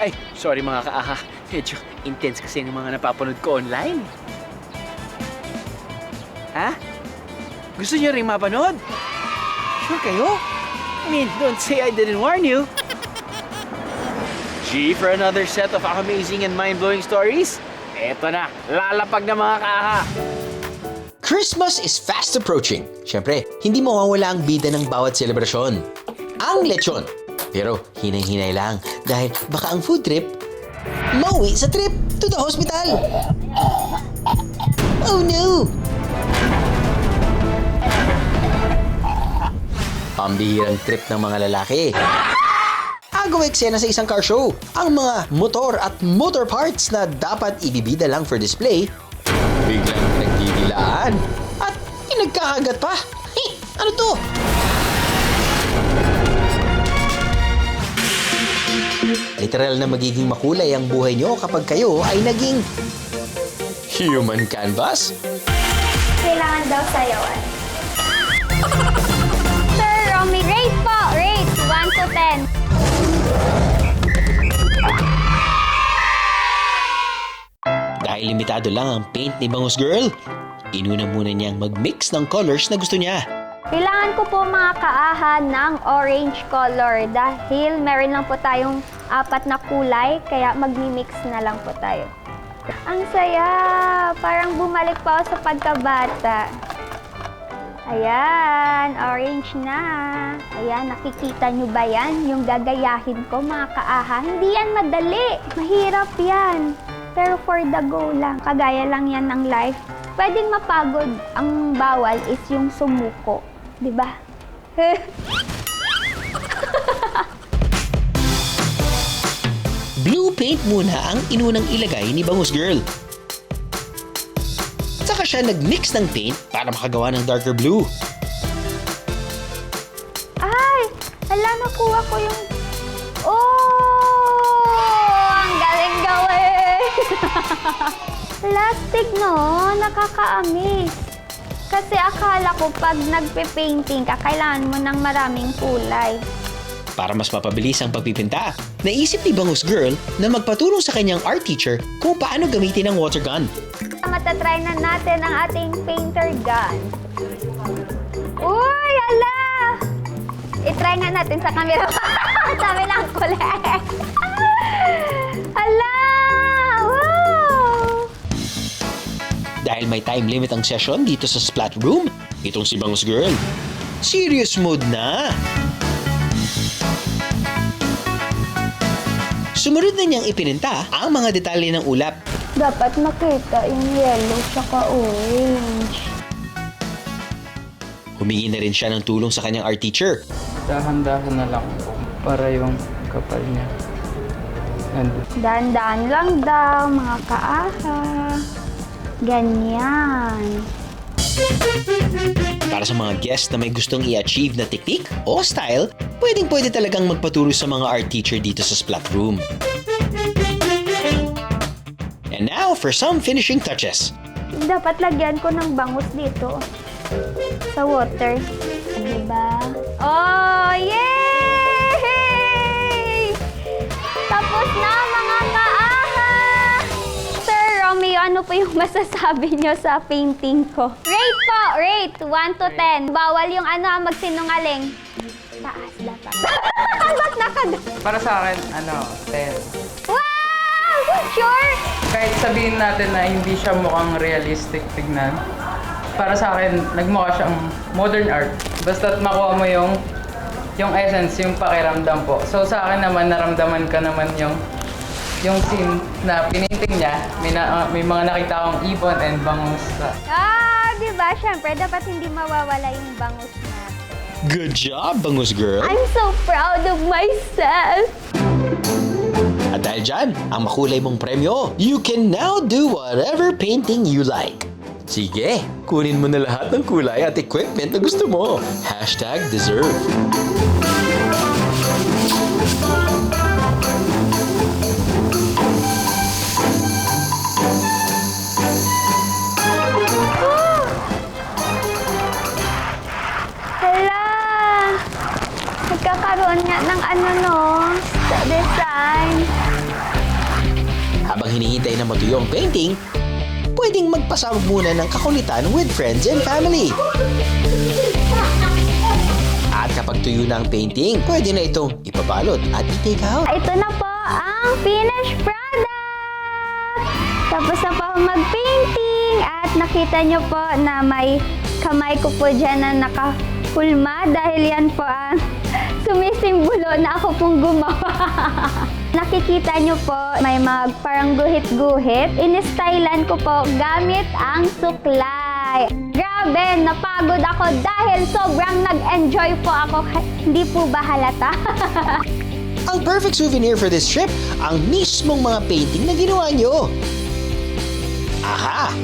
Ay, sorry mga kaaha. Medyo intense kasi ng mga napapanood ko online. Ha? Gusto niyo rin mapanood? Sure kayo? I mean, don't say I didn't warn you. G for another set of amazing and mind-blowing stories? Eto na, lalapag na mga kaaha. Christmas is fast approaching. Siyempre, hindi mawawala ang bida ng bawat selebrasyon. Ang lechon. Pero hinay-hinay lang dahil baka ang food trip mauwi sa trip to the hospital. Oh no! Pambihirang trip ng mga lalaki. Agaw eksena sa isang car show. Ang mga motor at motor parts na dapat ibibida lang for display, biglang nagdidilaan at pinagkakagat pa. Ano to? Literal na magiging makulay ang buhay nyo kapag kayo ay naging human canvas? Kailangan daw sayawan. Sir Romy, rate po! Rate! 1 to 10. Dahil limitado lang ang paint ni Bangus Girl, inuna muna niyang mag-mix ng colors na gusto niya. Kailangan ko po mga kaaha ng orange color dahil meron lang po tayong 4 na kulay, kaya magmi-mix na lang po tayo. Ang saya! Parang bumalik pa ako sa pagkabata. Ayan, orange na. Ayan, nakikita nyo ba yan? Yung gagayahin ko mga kaaha. Hindi yan madali. Mahirap yan. Pero for the go lang. Kagaya lang yan ng life. Pwedeng mapagod. Ang bawal is yung sumuko. Diba? Blue paint muna ang inunang ilagay ni Bangus Girl. Saka siya nag-mix ng paint para makagawa ng darker blue. Ay! Hala, nakuha ko yung... Oh! Ang galing-galing! Plastic, no? Nakaka-amaze. Kasi akala ko pag nagpe-painting ka, kailangan mo ng maraming kulay. Para mas mapabilis ang pagpipinta, naisip ni Bangus Girl na magpatulong sa kanyang art teacher kung paano gamitin ang water gun. Matatry na natin ang ating painter gun. Uy, hala! I-try nga natin sa camera. Sabi lang kulit. Hala! Wow! Dahil may time limit ang session dito sa Splat Room, itong si Bangus Girl, serious mode na! Sumunod na niyang ipininta ang mga detalye ng ulap. Dapat makita yung yellow tsaka orange. Humingi na rin siya ng tulong sa kanyang art teacher. Dahan-dahan na lang po para yung kapal niya. Nandun. Dahan-dahan lang daw, mga kaaha. Ganyan. Para sa mga guests na may gustong i-achieve na technique o style, pwedeng-pwede talagang magpaturo sa mga art teacher dito sa Splat Room. And now for some finishing touches. Dapat lagyan ko ng bangus dito. Sa water. Diba? Oh, yay! Tapos na, mga kaaha! Sir Romeo, ano po yung masasabi nyo sa painting ko? Rate po! Rate! 1 to 10. Bawal yung magsinungaling. Taas dapat. Ba't Para sa akin, 10. Wow! Sure? Kahit sabihin natin na hindi siya mukhang realistic tignan, para sa akin, nagmukha siyang modern art. Basta't makuha mo yung essence, yung pakiramdam po. So sa akin naman, naramdaman ka naman yung scene na pininting niya. May mga nakita akong ibon and bangus. Diba? Siyempre, dapat hindi mawawala yung bangus natin. Good job, Bangus Girl! I'm so proud of myself! At dahil dyan, ang makulay mong premyo, you can now do whatever painting you like. Sige, kunin mo na lahat ng kulay at equipment na gusto mo. #deserve. Hala! Nagkakaroon nga ng design. Habang hinihintay na matuyo ang painting, pwedeng magpasabog muna ng kakulitan with friends and family. At kapag tuyo na ang painting, pwede na itong ipabalot at i-take out. Ito na po ang finished product! Tapos na po ako mag-painting at nakita nyo po na may kamay ko po dyan na nakahulma dahil yan po ang sumisimbolo na ako pong gumawa. Nakikita nyo po may mga parang guhit-guhit. In-stylan ko po gamit ang suklay. Grabe, napagod ako dahil sobrang nag-enjoy po ako. Hindi po ba halata? Ang perfect souvenir for this trip, ang mismong mga painting na ginawa nyo. Aha!